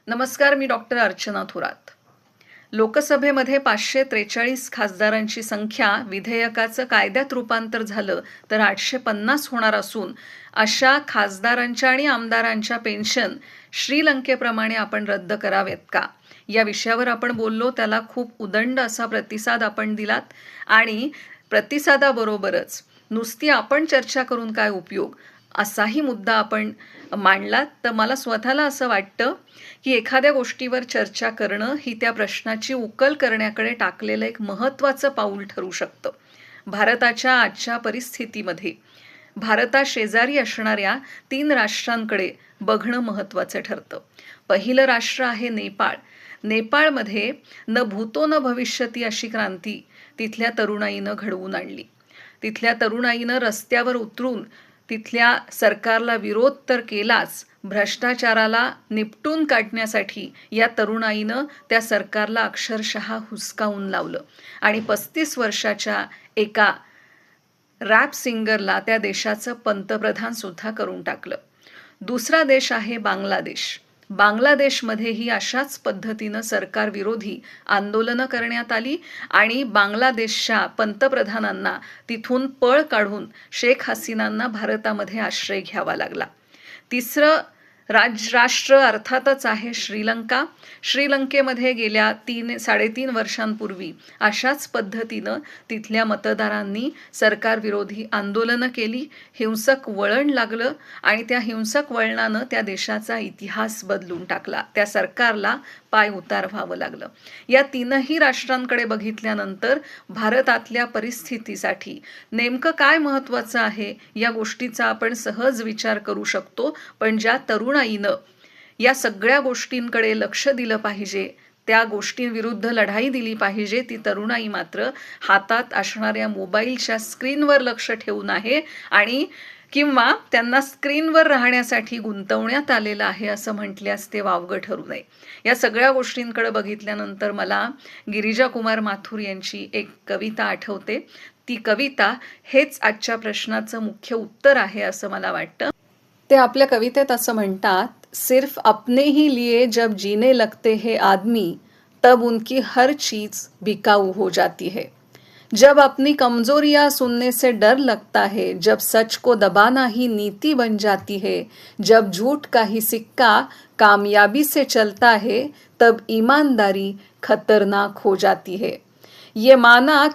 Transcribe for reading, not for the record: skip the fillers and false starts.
नमस्कार, मी डॉक्टर अर्चना थोरात. लोकसभेमध्ये 543 खासदारांची संख्या विधेयकाचं कायद्यात रूपांतर झालं तर 850 होणार असून अशा खासदारांच्या आणि आमदारांच्या पेन्शन श्रीलंकेप्रमाणे आपण रद्द करावेत का? या विषयावर आपण बोललो. त्याला खूप उदंड असा प्रतिसाद आपण दिलात आणि प्रतिसादाबरोबरच नुसती आपण चर्चा करून काय उपयोग असाही मुद्दा आपण मांडलात. तर मला स्वतःला असं वाटतं की एखाद्या गोष्टीवर चर्चा करणं ही त्या प्रश्नाची उकल करण्याकडे टाकलेलं एक महत्त्वाचं पाऊल ठरू शकतं. भारताच्या आजच्या परिस्थितीमध्ये भारताशेजारी असणाऱ्या 3 राष्ट्रांकडे बघणं महत्त्वाचं ठरतं. पहिलं राष्ट्र आहे नेपाळ. नेपाळमध्ये न भूतो न भविष्यती अशी क्रांती तिथल्या तरुणाईनं घडवून आणली. तिथल्या तरुणाईनं रस्त्यावर उतरून तिथल्या सरकारला विरोध तर केलाच, भ्रष्टाचाराला निपटून काढण्यासाठी या तरुणाईनं त्या सरकारला अक्षरशः हुसकावून लावलं आणि 35 वर्षाच्या एका रॅप सिंगरला त्या देशाचं पंतप्रधानसुद्धा करून टाकलं. दुसरा देश आहे बांगलादेश. बांगलादेशमध्येही अशाच पद्धतीनं सरकारविरोधी आंदोलनं करण्यात आली आणि बांगलादेशच्या पंतप्रधानांना तिथून पळ काढून शेख हसीनांना भारतामध्ये आश्रय घ्यावा लागला. तिसरं राष्ट्र अर्थातच आहे श्रीलंका. श्रीलंकेमध्ये गेल्या 3-3.5 वर्षांपूर्वी अशाच पद्धतीनं तिथल्या मतदारांनी सरकारविरोधी आंदोलनं केली, हिंसक वळण लागलं आणि त्या हिंसक वळणानं त्या देशाचा इतिहास बदलून टाकला. त्या सरकारला पाय उतार व्हावं लागलं. या 3ही राष्ट्रांकडे बघितल्यानंतर भारतातल्या परिस्थितीसाठी नेमकं काय महत्त्वाचं आहे या गोष्टीचा आपण सहज विचार करू शकतो. पण ज्या तरुणाईनं या सगळ्या गोष्टींकडे लक्ष दिलं पाहिजे, त्या गोष्टींविरुद्ध लढाई दिली पाहिजे, ती तरुणाई मात्र हातात असणाऱ्या मोबाईलच्या स्क्रीनवर लक्ष ठेवून आहे आणि किंवा त्यांना स्क्रीनवर राहण्यासाठी गुंतवण्यात आलेलं आहे असं म्हटल्यास ते वावगं ठरू नये. या सगळ्या गोष्टींकडे बघितल्यानंतर मला गिरिजा कुमार माथुर यांची एक कविता आठवते. ती कविता हेच आजच्या प्रश्नाचं मुख्य उत्तर आहे असं मला वाटतं. ते आपल्या कवितेत असं म्हणतात, सिर्फ अपने ही लिए जब जीने लगते हैं आदमी तब उनकी हर चीज़ बिकाऊ हो जाती है. जब अपनी कमजोरियां सुनने से डर लगता है, जब सच को दबाना ही नीति बन जाती है, जब झूठ का ही सिक्का कामयाबी से चलता है, तब ईमानदारी खतरनाक हो जाती है. ये माना कि